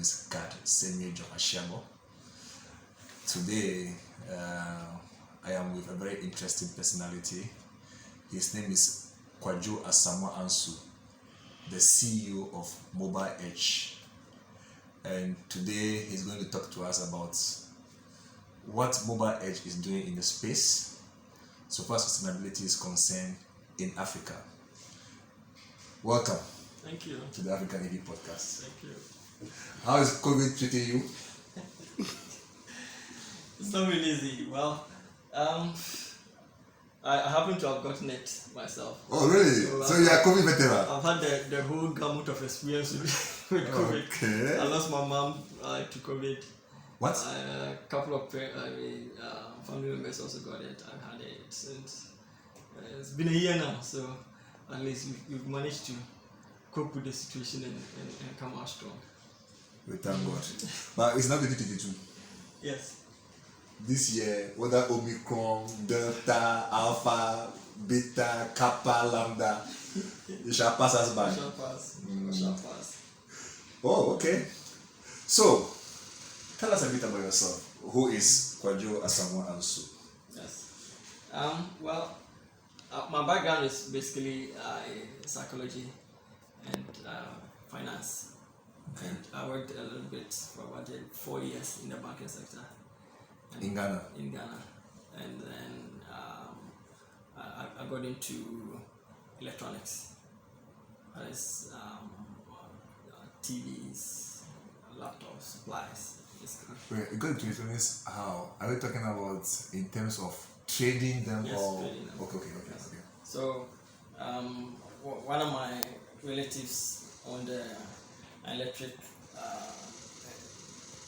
is Kwadwo Asamoah Ansu. Today, I am with a very interesting personality. His name is Kwadwo Asamoah Ansu, the CEO of MobileEdge. And today he's going to talk to us about what MobileEdge is doing in the space so far as sustainability is concerned in Africa. Welcome. Thank you. To the AfricaNEV podcast. Thank you. How is COVID treating you? It's not really easy. Well, I happen to have gotten it myself. Oh, really? So you are COVID veteran? I've had the whole gamut of experience with COVID. Okay. I lost my mom to COVID. What? A couple of family members also got it. I've had it since. It's been a year now, so at least we've managed to cope with the situation and come out strong. We thank God. But it's not 2022. Yes. This year, whether Omicron, Delta, Alpha, Beta, Kappa, Lambda, it shall pass us by. It shall pass. It shall pass. Oh, okay. So, tell us a bit about yourself. Who is Kwadwo Asamoah Ansu? Yes. Well, my background is basically psychology and finance. Okay. And I worked a little bit for about 4 years in the banking sector. In Ghana? In Ghana. And then I got into electronics. That is TVs, laptops, supplies. Wait, you got into electronics how? Are we talking about in terms of trading them? Yes, or? trading them. Okay. Yes. Okay. So, one of my relatives owned an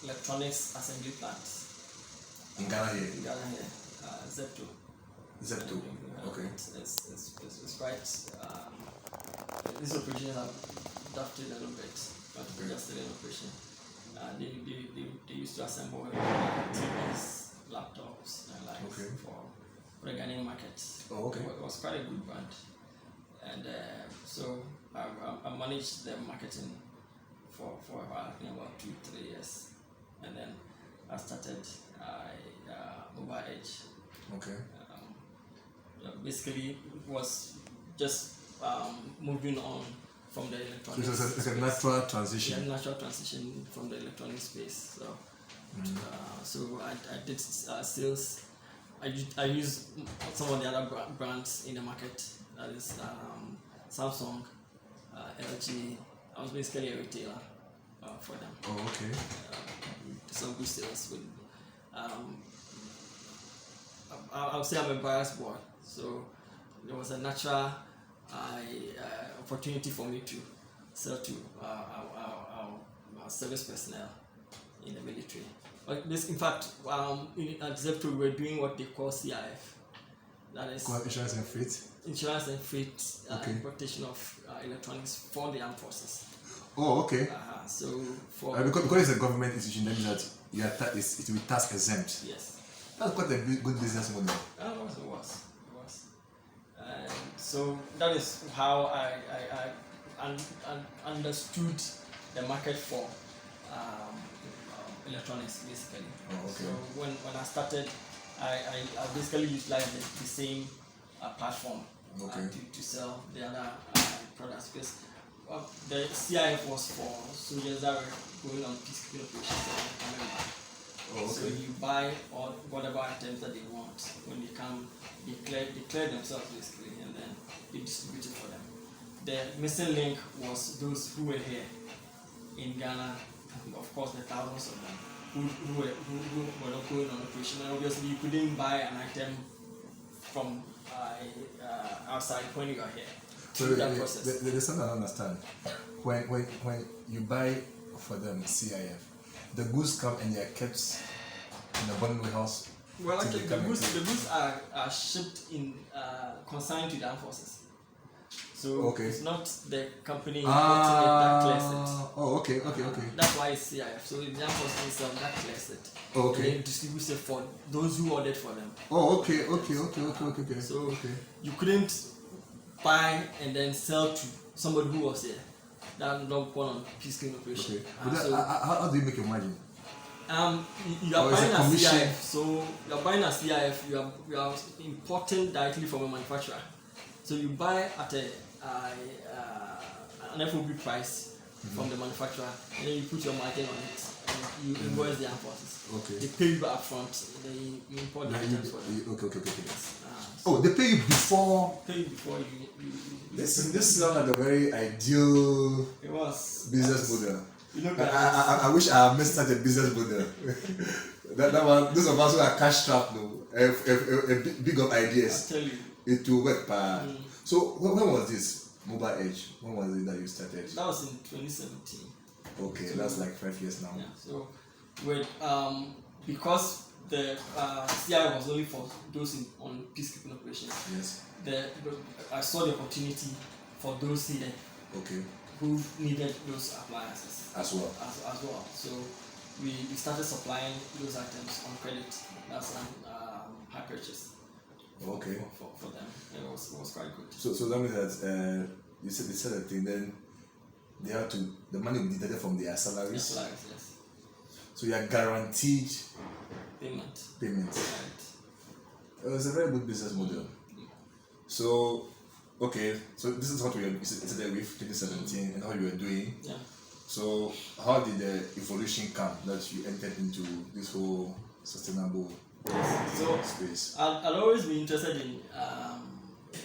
electronics assembly plant. In Ghana here? In Ghana here, Zepto. Zepto, okay. It's quite, these operations have drafted a little bit, but okay. Just still in operation. They used to assemble TVs, laptops, and like okay. for the Ghanaian market. Oh, okay. It was quite a good brand. And so I managed the marketing for about 2-3 years. And then I started MobileEdge. Okay. Basically, was just moving on from the electronics. So it's a natural transition. Yeah, natural transition from the electronic space. So I did sales. I use some of the other brands in the market. That is Samsung, LG. I was basically a retailer for them. Oh, okay. Some good sales with. I would say I'm a biased boy, so there was a natural opportunity for me to sell to our service personnel in the military. But this, in fact, at Zepto we were doing what they call CIF. That is insurance and freight. Insurance and freight okay. importation of electronics for the armed forces. Oh, okay. So for because it's a government institution, that means that it will be tax exempt. Yes. That's quite a good business model. It was. So that is how I understood the market for electronics, basically. Oh, okay. So when I started, I basically utilized the same platform to sell the other products, because the CIF was for soldiers that were going on peacekeeping operations and coming back. Oh, okay. So you buy or whatever items that they want. When they come, they clear themselves basically, and then they distribute it for them. The missing link was those who were here in Ghana, of course the thousands of them who were not going on operation, and obviously you couldn't buy an item from outside when you are here. So there's something I don't understand. When you buy for them CIF, the goods come and they are kept in the bonded warehouse. Well, actually, the goods are shipped in consigned to the armed forces. So it's not the company that clears it. Oh, okay. That's why it's CIF. So the armed forces themselves that clears it. Oh, okay. And they distribute it for those who ordered for them. Oh, okay. So you couldn't buy and then sell to somebody who was here. that log one on peacekeeping operation. Okay. But how do you make your margin? You are buying a CIF, so you are buying a CIF. You are importing directly from a manufacturer. So you buy at an FOB price from the manufacturer, and then you put your margin on it, and you invoice the importers. Okay. They pay you back upfront. They import the items for them. Okay. So They pay you before. pay you before you. This sounds like a very ideal It was business model. You look I wish I had missed such a business model. that one, those of us who are cash strapped, no, big of ideas. I tell you. It will work, So when was this MobileEdge? When was it that you started? That was in 2017. Okay, so that's like 5 years now. Yeah. So with because the CI was only for those on peacekeeping operations. Yes. I saw the opportunity for those here. Okay. Who needed those appliances as well. So we started supplying those items on credit. That's high purchase. Okay. For them, it was quite good. So that means that you said the thing. Then they have to the money will be deducted from their salaries. Yes. So you are guaranteed payment. Right. It was a very good business model. So. Okay, so this is what we started with 2017 and how you were doing. Yeah. So how did the evolution come that you entered into this whole sustainable space? I'll always be interested in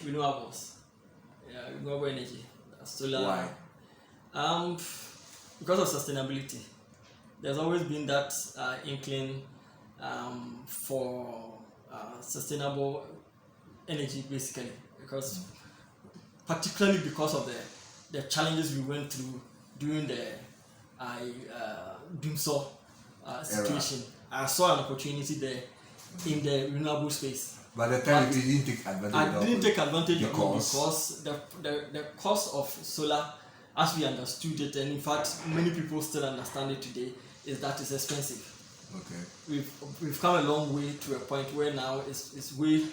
renewables, renewable energy, solar. Why? Because of sustainability. There's always been that inkling for sustainable energy, basically, because. Particularly because of the challenges we went through during the doomsday situation. I saw an opportunity there in the renewable space. But at the time, you didn't take advantage of it. I didn't take advantage of it because the cost of solar, as we understood it, and in fact, many people still understand it today, is that it's expensive. Okay. We've come a long way to a point where now it's way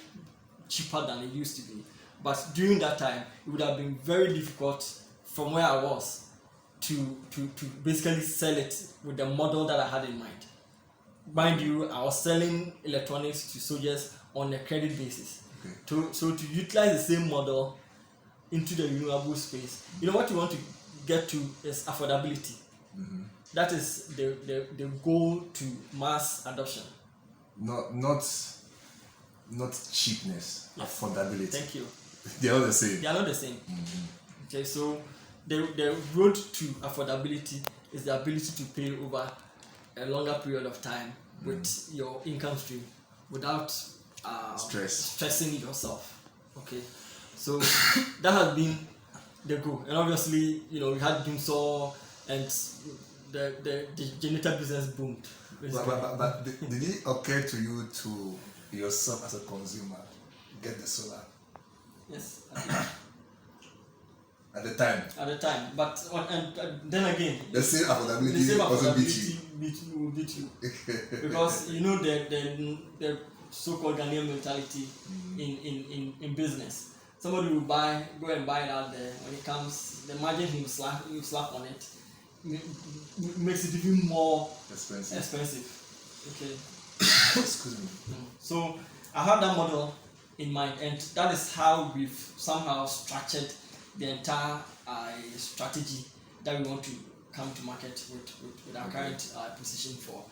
cheaper than it used to be. But during that time, it would have been very difficult from where I was to basically sell it with the model that I had in mind. Mind you, I was selling electronics to soldiers on a credit basis. Okay. So to utilize the same model into the renewable space, what you want to get to is affordability. Mm-hmm. That is the goal to mass adoption. Not cheapness, yes. Affordability. Thank you. They are the same. They are not the same. Mm-hmm. Okay, so the road to affordability is the ability to pay over a longer period of time with your income stream without stressing yourself. Okay, so that has been the goal, and obviously we had doomsday and the generator business boomed. But did it occur to you to yourself as a consumer get the solar? Yes. At the time. But then again, the same affordability also will beat you because the so-called Ghanaian mentality in business. Somebody will go and buy it out there. When it comes, the margin you slap on it makes it even more expensive. Okay. Excuse me. So I had that model in mind, and that is how we've somehow structured the entire strategy that we want to come to market with our current position for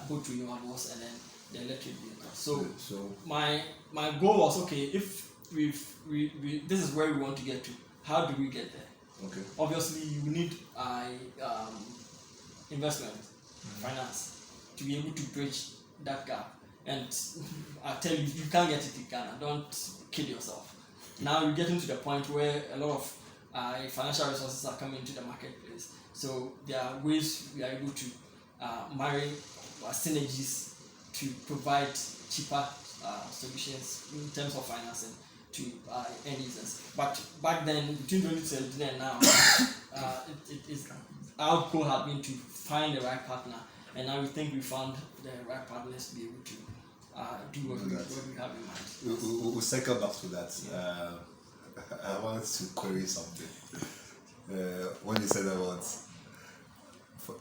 both renewables and then the electric vehicles. So my goal was, okay, if we this is where we want to get to, how do we get there? Okay. Obviously, you need investment, finance, to be able to bridge that gap. And I tell you, you can't get it in Ghana. Don't kid yourself. Now you're getting to the point where a lot of financial resources are coming into the marketplace. So there are ways we are able to marry synergies to provide cheaper solutions in terms of financing to end users. But back then, between 2017 and now, our goal had been to find the right partner, and now we think we found the right partners to be able to do what we have in mind. We'll cycle back to that. I wanted to query something. when you said about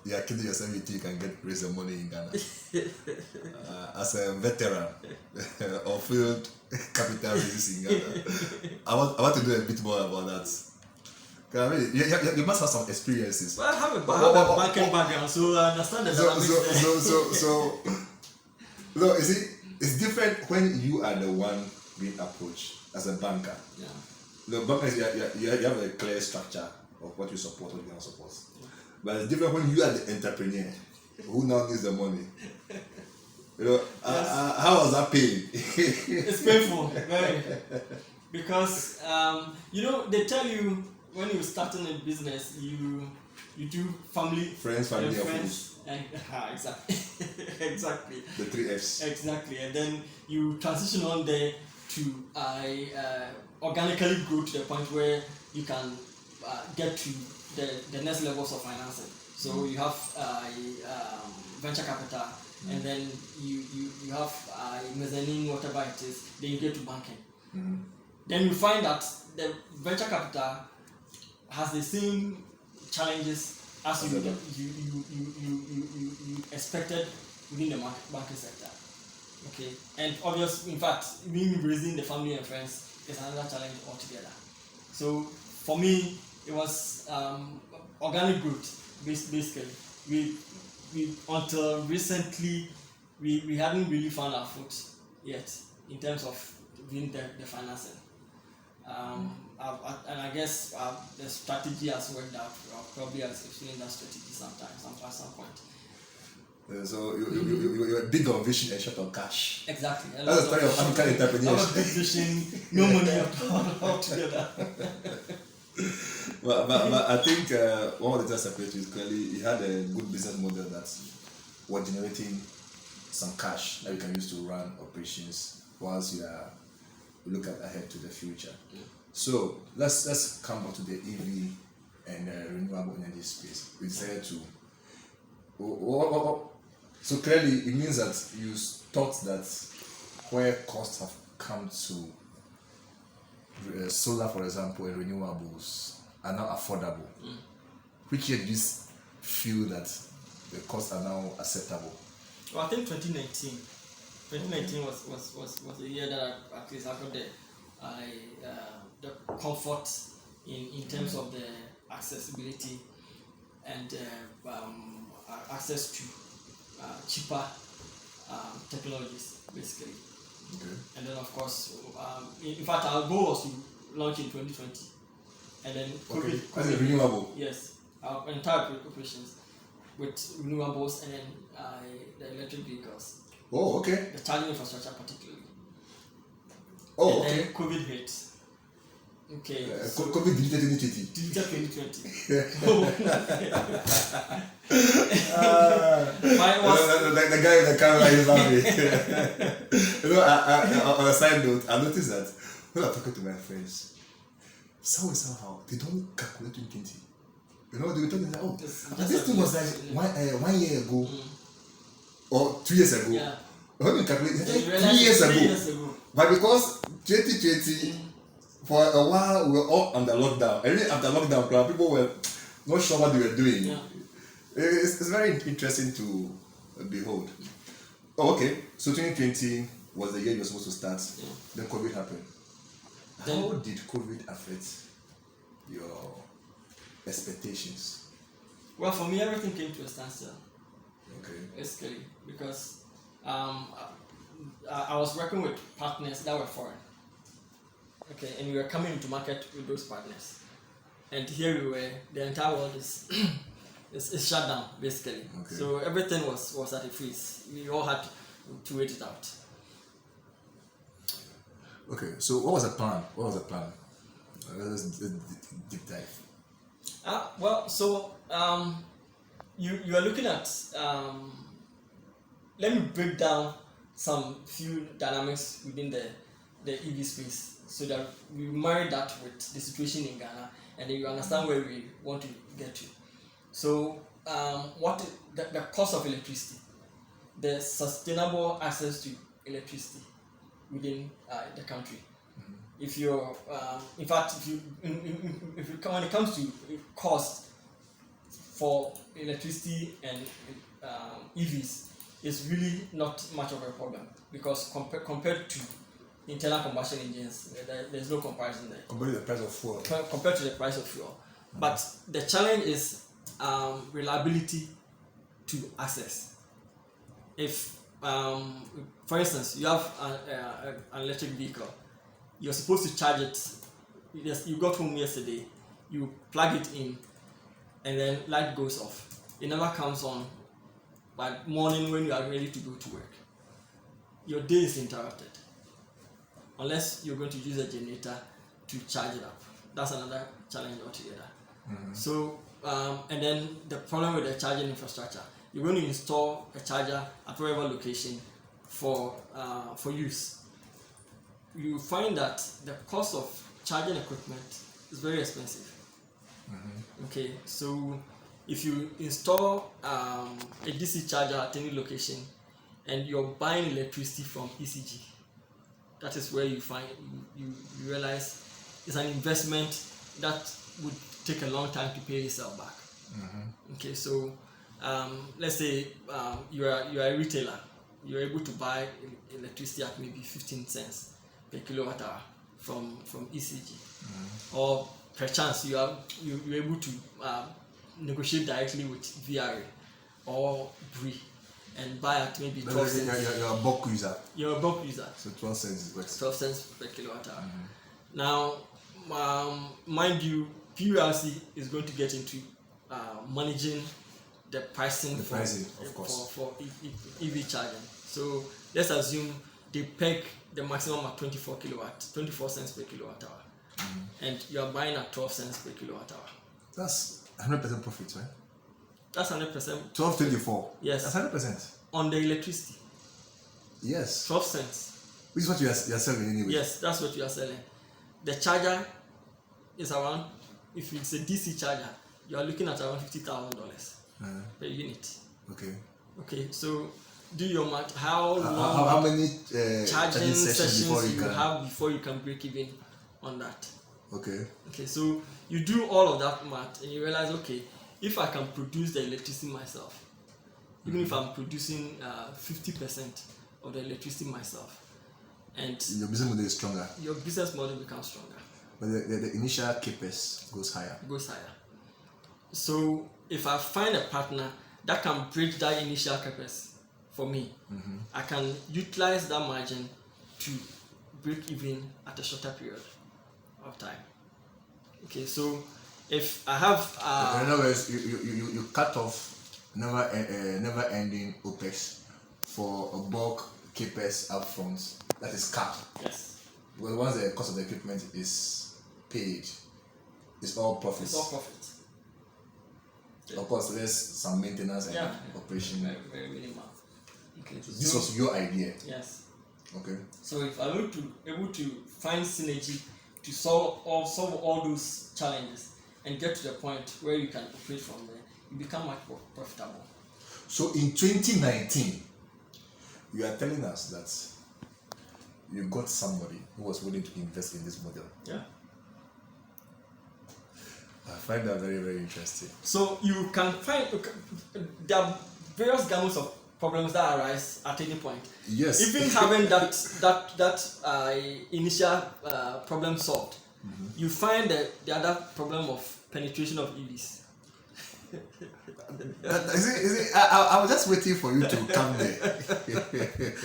you're killing yourself, you think you can raise the money in Ghana. As a veteran of field capital raises in Ghana, I want to know a bit more about that. I mean, you must have some experiences. Well, I have a banking background, so I understand the dynamics. So, no, you see, it's different when you are the one being approached as a banker. Yeah. The banker, you have a clear structure of what you support, what you don't support. Yeah. But it's different when you are the entrepreneur who now needs the money. You know, yes. How was that pain? It's painful, very. Because, you know, they tell you when you're starting a business, you do family and friends. Exactly. Exactly. The 3 Fs. Exactly. And then you transition on there to organically grow to the point where you can get to the next levels of financing. So you have venture capital, and then you have mezzanine, whatever it is. Then you get to banking. Then you find that the venture capital has the same challenges as you expected within the banking sector. Okay, and obviously, in fact, even raising the family and friends is another challenge altogether. So for me, it was organic growth, basically. We until recently we hadn't really found our foot yet in terms of doing the financing. And I guess the strategy has worked out. Probably has explained that strategy at some point. So you're big on vision and short on cash. Exactly. That's the story of African entrepreneurship. Big vision, no money altogether. but I think one of the things I separated is clearly you had a good business model that was generating some cash that you can use to run operations whilst you look ahead to the future. Yeah. So let's come back to the EV and renewable energy space. We decided to. So clearly, it means that you thought that where costs have come to solar, for example, and renewables are now affordable. Which year did you feel that the costs are now acceptable? Well, I think 2019. 2019 was the year that I at least I got the comfort in terms of the accessibility and access to cheaper technologies, basically. Okay. And then, of course, in fact, our goal was to launch in 2020. And then COVID renewable? Yes, our entire operations with renewables and then the electric vehicles. Oh, okay. The charging infrastructure, particularly. Oh, and okay. Then COVID hit. Okay. So COVID deleted 2020. Deleted 2020. The guy with the camera is laughing. You know, on a side note, I noticed that when I'm talking to my friends, somehow they don't calculate 2020. You know, they were talking like, oh, this thing was like 1 year ago or 2 years ago. Yeah. When you calculate, it's like 3 years ago. But because 2020, for a while, we were all under lockdown. And even after lockdown, people were not sure what they were doing. Yeah. It's very interesting to behold. Oh, okay. So 2020 was the year you were supposed to start. Yeah. Then COVID happened. How did COVID affect your expectations? Well, for me, everything came to a standstill. Okay. Basically, because I was working with partners that were foreign. Okay, and we were coming into market with those partners. And here we were, the entire world is shut down, basically. Okay. So everything was at a freeze. We all had to wait it out. Okay, so what was the plan? Let's deep dive. Well, so you are looking at, let me break down some few dynamics within the EV space so that we marry that with the situation in Ghana and then you understand where we want to get to. So the cost of electricity, the sustainable access to electricity within the country. if you're, in fact, when it comes to cost for electricity and EVs, it's really not much of a problem, because compared to internal combustion engines, there's no comparison there. Compared to the price of fuel. Compared to the price of fuel. But the challenge is reliability to access. If, for instance, you have an electric vehicle, you're supposed to charge it. You got home yesterday, you plug it in, and then light goes off. It never comes on by morning when you are ready to go to work. Your day is interrupted, unless you're going to use a generator to charge it up. That's another challenge altogether. So, and then the problem with the charging infrastructure, you're going to install a charger at whatever location for use. You find that the cost of charging equipment is very expensive. Okay, so if you install a DC charger at any location and you're buying electricity from ECG, that is where you find you realize it's an investment that would take a long time to pay itself back. Okay, so let's say you are a retailer, you're able to buy electricity at maybe 15 cents per kilowatt hour from ECG, or perchance you're able to negotiate directly with VRA or BRI and buy at maybe 12 cents. You're a bulk user. You're a bulk user. So 12 cents is what? 12 cents per kilowatt hour. Now, mind you, PULC is going to get into managing the pricing, of course, for EV charging. So let's assume they peg the maximum at 24 cents per kilowatt hour, and you are buying at 12 cents per kilowatt hour. That's 100% profit, right? That's 100%. 12.24. Yes. That's 100%. On the electricity. Yes. 12 cents. Which is what you are selling anyway. Yes, that's what you are selling. The charger is around, if it's a DC charger, you are looking at around $50,000 per unit. Okay. Okay, so do your math. How many charging sessions you have before you can break even on that? Okay. Okay, so you do all of that math and you realize, okay, if I can produce the electricity myself, even if I'm producing 50% of the electricity myself, and your business model is stronger. Your business model becomes stronger. But the initial CapEx goes higher. So if I find a partner that can bridge that initial CapEx for me, I can utilize that margin to break even at a shorter period of time. Okay, so if I have in other words, you cut off never ending OPEX for a bulk CapEx upfront that is capped. Yes. Well, once the cost of the equipment is paid, it's all profit. It's all profit. Of course, there's some maintenance and operation. Very, very minimal. Okay. So this was your idea. Yes. Okay. So if I'm able to find synergy to solve all those challenges and get to the point where you can operate from there, you become much more profitable. So in 2019, you are telling us that you got somebody who was willing to invest in this model. Yeah. I find that very, very interesting. So you can find there are various gamut of problems that arise at any point. Yes. Even having that initial problem solved, you find that the other problem of penetration of EVs. I was just waiting for you to come there.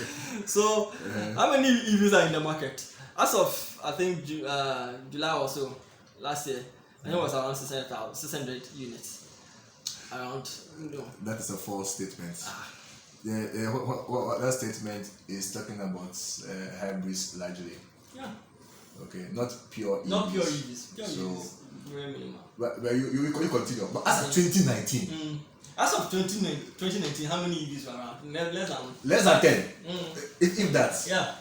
So, how many EVs are in the market? As of, I think, July or so, last year, I think it was around 600 units. Around, That is a false statement. What that statement is talking about hybrids largely. Yeah. Okay, not pure EVs. Not pure EVs. Pure so, EVs. Very minimal. But you continue. But as of 2019. As of 2019, how many EVs were around? Less than 10. If that. Yeah.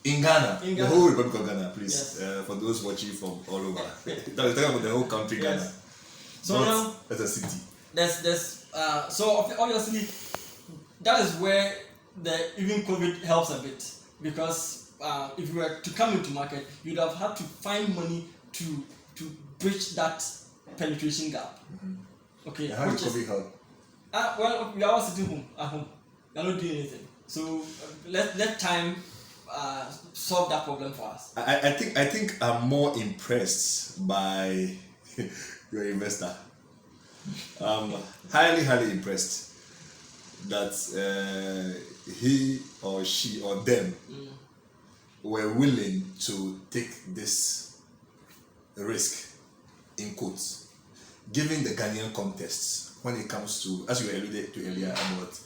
In Ghana, the whole Republic of Ghana, please, yes. for those watching from all over. We're talking about the whole country, Ghana. Yes. So now, as a city. So obviously, that is where even COVID helps a bit, because if you were to come into market, you'd have had to find money to bridge that penetration gap. Okay. How do you help? Well, we are all sitting home at home. We are not doing anything. So let time solve that problem for us. I think I'm more impressed by your investor. I'm highly impressed that he or she or them were willing to take this risk, in quotes, given the Ghanaian context when it comes to, as you alluded to earlier, about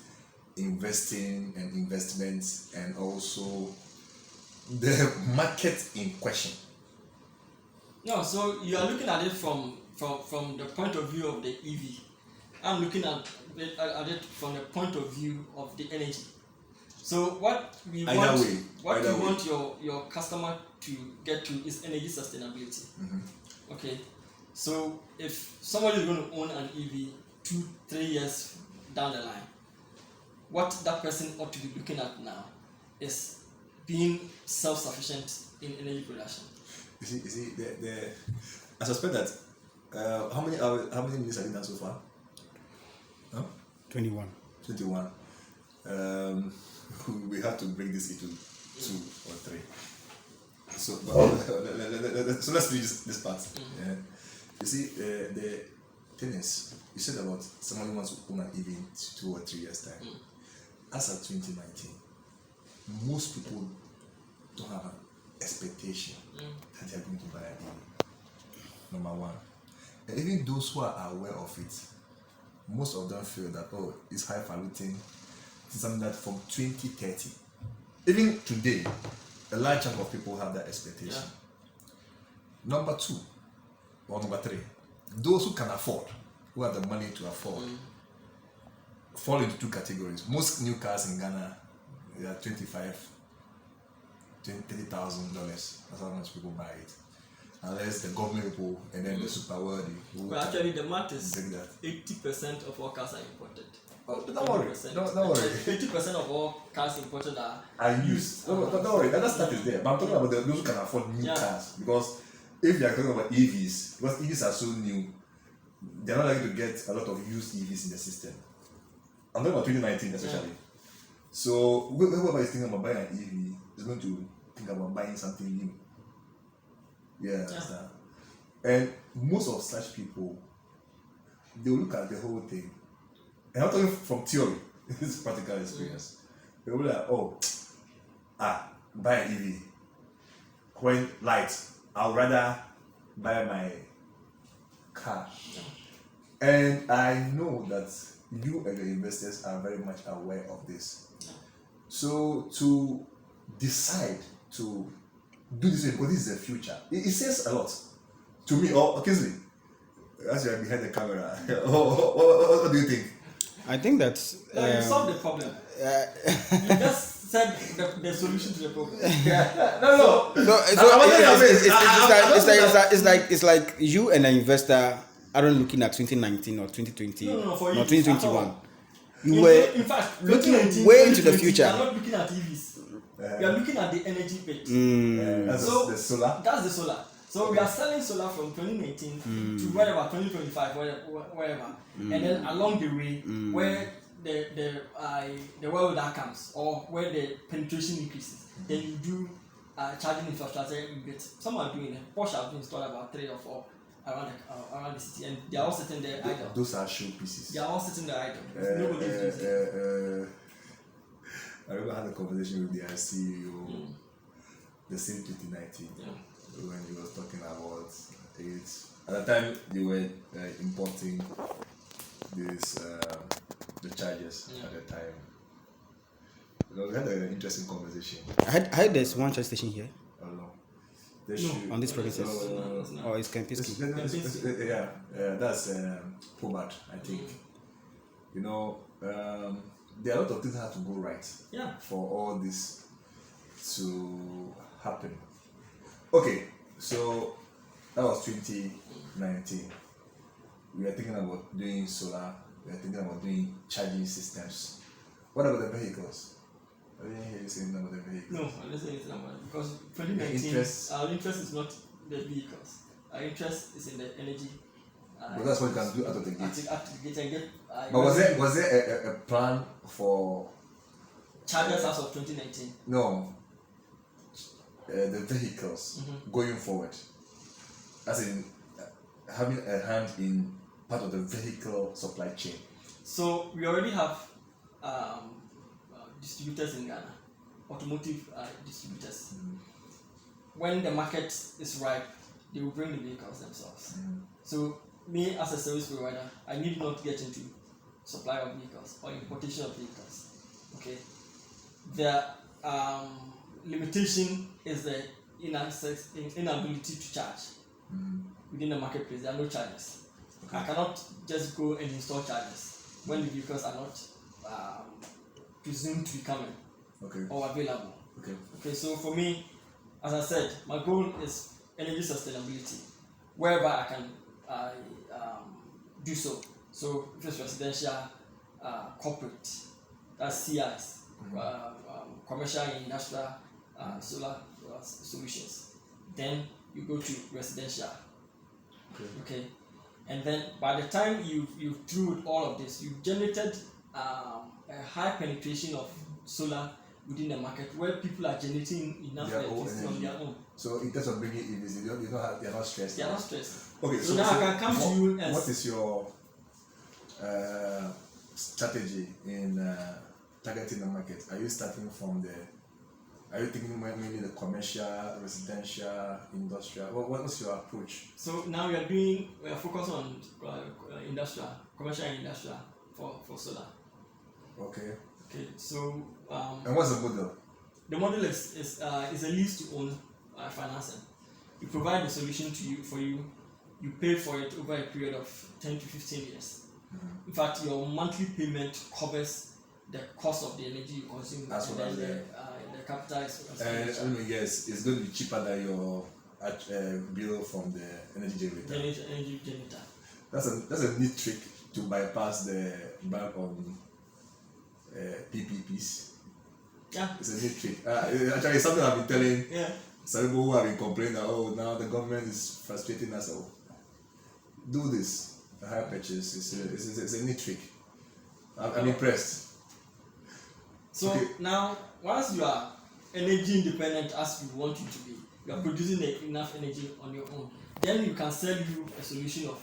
investing and investments, and also the market in question. No, so you are looking at it from the point of view of the EV. I'm looking at it from the point of view of the energy. So what we want your customer to get to is energy sustainability. Okay, so if somebody is going to own an EV 2-3 years down the line, what that person ought to be looking at now is being self-sufficient in energy production. You see, I suspect that how many minutes have you done so far? Huh? 21. We have to break this into 2 or 3. So, so let's do this part. Yeah. You see, the thing is, you said about somebody wants to own an EV in 2 or 3 years time. As of 2019, most people don't have an expectation that they are going to buy an EV. Number one. And even those who are aware of it, most of them feel that, oh, it's highfalutin. It's something that from 2030, even today, a large chunk of people have that expectation. Number 2 or number 3, those who can afford, who have the money to afford, fall into 2 categories. Most new cars in Ghana, they are $25,000 to $30,000. That's how much people buy it. Unless the government people and then the super wealthy. Well, actually, the math is 80% of all cars are imported. Oh, don't worry. Don't worry. 80% of all cars imported are used. Don't worry. That stat is there. But I'm talking about those who can afford new cars. Because if you are talking about EVs, because EVs are so new, they're not likely to get a lot of used EVs in the system. I'm talking about 2019 especially. So whoever is thinking about buying an EV is going to think about buying something new. Yeah. And most of such people, they will look at the whole thing. And I'm talking from theory, this is practical experience. They will be like, buy an EV. When light, I'll rather buy my car. And I know that you and the investors are very much aware of this. So to decide to do this because this is the future, it says a lot to me. Or Kingsley, as you are behind the camera, what do you think? I think that you solved the problem. You just said the solution to the problem. It's like you and an investor aren't looking at 2019 or 2020 for or 2021. You were in fact looking way into the future. You are not looking at EVs. You are looking at the energy bit. That's the solar. That's the solar. So we are selling solar from 2019 to wherever 2025, wherever, and then along the way where the well comes or where the penetration increases, then you do charging infrastructure. You get some are doing it. Porsche have installed about 3 or 4 around the city, and they are all sitting there idle. Those are show pieces. They are all sitting there idle. Nobody is using it. I remember I had a conversation with their CEO the same 2019 when he was talking about it. At the time, they were importing these the chargers at the time. We had an interesting conversation. I heard there's one charge station here. Oh no. On this premises. Or it's Kempinski. Yeah, that's Pobart, I think. You know, there are a lot of things that have to go right for all this to happen. Okay, so that was 2019. We are thinking about doing solar, we are thinking about doing charging systems. What about the vehicles? I didn't hear you saying number of the vehicles. No, I didn't say anything about it because 2019, our interest is not the vehicles. Our interest is in the energy. But that's what you can do out of the gate. At the gate and get. But was there a plan for chargers as of 2019? No. The vehicles going forward, as in having a hand in part of the vehicle supply chain. So we already have distributors in Ghana, automotive distributors. When the market is ripe, they will bring the vehicles themselves. So me as a service provider, I need not get into supply of vehicles or importation of vehicles. Okay. The limitation is the inability to charge within the marketplace. There are no charges. Okay. I cannot just go and install charges when the vehicles are not presumed to be coming or available. Okay. So for me, as I said, my goal is energy sustainability wherever I can do so. So if it's residential, corporate, that's CIs, commercial and industrial solar solutions. Then you go to residential. Okay. And then by the time you've through all of this, you've generated a high penetration of solar within the market where people are generating enough electricity on their own. So in terms of bringing EVs, they're not stressed. They are not stressed. Okay, so now I can come to you and what is your strategy in targeting the market? Are you starting from are you thinking mainly the commercial, residential, industrial? What's your approach? So now we are focused on industrial, commercial and industrial for solar. Okay. So and what's the model? The model is a lease to own financing. We provide the solution to you for you. You pay for it over a period of 10 to 15 years. In fact, your monthly payment covers the cost of the energy you consume. That's what the capital is. Yes, it's going to be cheaper than your bill from the energy generator. Energy generator. That's a neat trick to bypass the ban on PPPs. Yeah. It's a neat trick. Actually, it's something I've been telling some people who have been complaining that now the government is frustrating us. Do this. A higher purchase. It's a neat trick. I'm impressed. So now, once you are energy independent as you want you to be, you are producing enough energy on your own, then you can sell you a solution of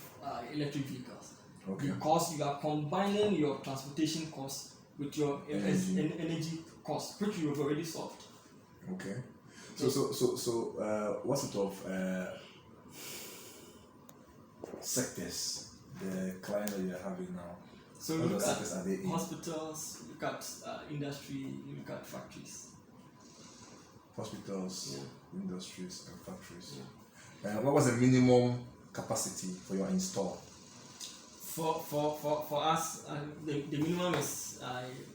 electric vehicles. Because you are combining your transportation costs with your energy costs, which you have already solved. Okay. So what sort of sectors the client that you are having now? So you look at hospitals, you look at industry, you look at factories. Hospitals, industries, and factories. What was the minimum capacity for your install? For us, the minimum is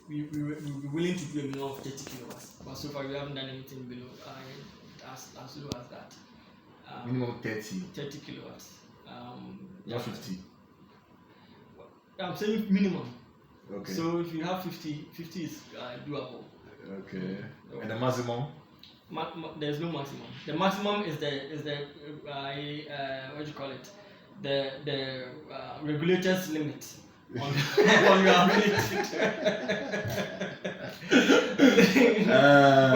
we will be willing to do a minimum of 30 kilowatts. But so far we haven't done anything below as low as that. Minimum 30. 30 kilowatts. Not 50. I'm saying minimum. Okay. So if you have 50 is doable. Okay. And the maximum? There's no maximum. The maximum is the what do you call it? The regulator's limit on your ability.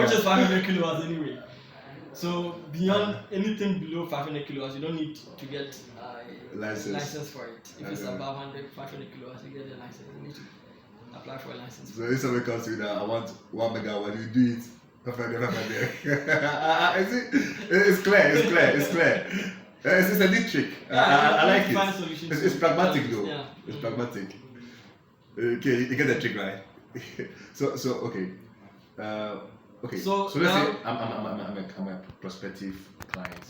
Which is 500 kilowatts anyway. So beyond anything below 500 kilowatts, you don't need to get license for it. If it's above 500 kilowatts, you get the license. You need to apply for a license. So if somebody comes to you that I want 1 megawatt, you do it. It's clear. It's a neat trick. I like it. It's pragmatic though. Yeah. It's pragmatic. Okay, you get the trick right. So okay. So let's say I'm a prospective client.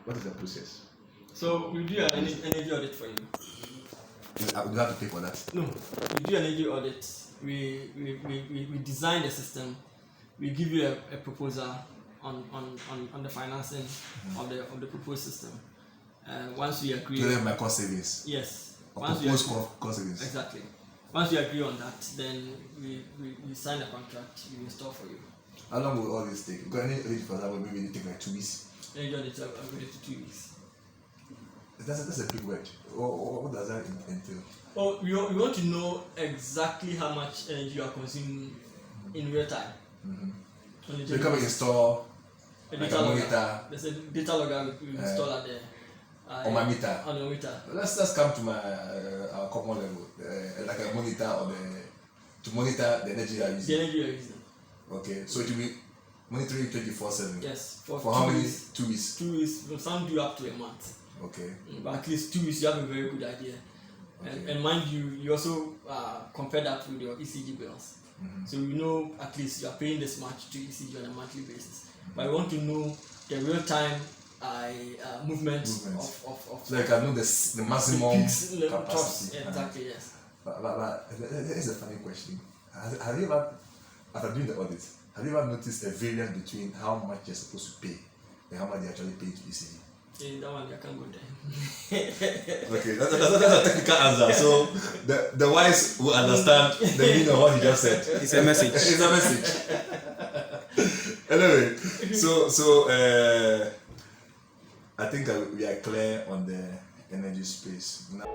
What is the process? So we do an energy audit for you. Do you have to pay for that? No, we do an energy audit. We design the system. We give you a proposal on the financing of the proposed system. Once we agree, to my cost savings. yes. Proposed cost savings. Exactly. Once you agree on that, then we sign a contract, we install for you. How long will all this take? Because any for example, maybe it take like 2 weeks. Then you need to agree to 2 weeks. That's a big word. What does that entail? Oh, we want to know exactly how much energy you are consuming in real time. So you come and install a like data a logger. monitor There's a data logger we install at the on my meter. On your meter. Let's come to my our common level, like a monitor or to monitor the energy I use. The energy you're using. Okay, so it will be monitoring 24/7. Yes. For how many? weeks. 2 weeks. 2 weeks. Some do up to a month. Okay. But at least 2 weeks, you have a very good idea. Okay. And mind you also compare that with your ECG bills. So you know at least you are paying this much to ECG on a monthly basis. But I want to know the real time movement of so I can know the maximum peaks, the capacity. troughs. Exactly, yes. But here's a funny question. Have you ever, after doing the audit, have you ever noticed a variance between how much you're supposed to pay and how much you actually pay to ECG? Yeah, that one I can't go there. Okay, that's a technical answer. So the wise will understand the meaning of what he just said. It's a message. It's a message. Anyway, so I think we are clear on the energy space now.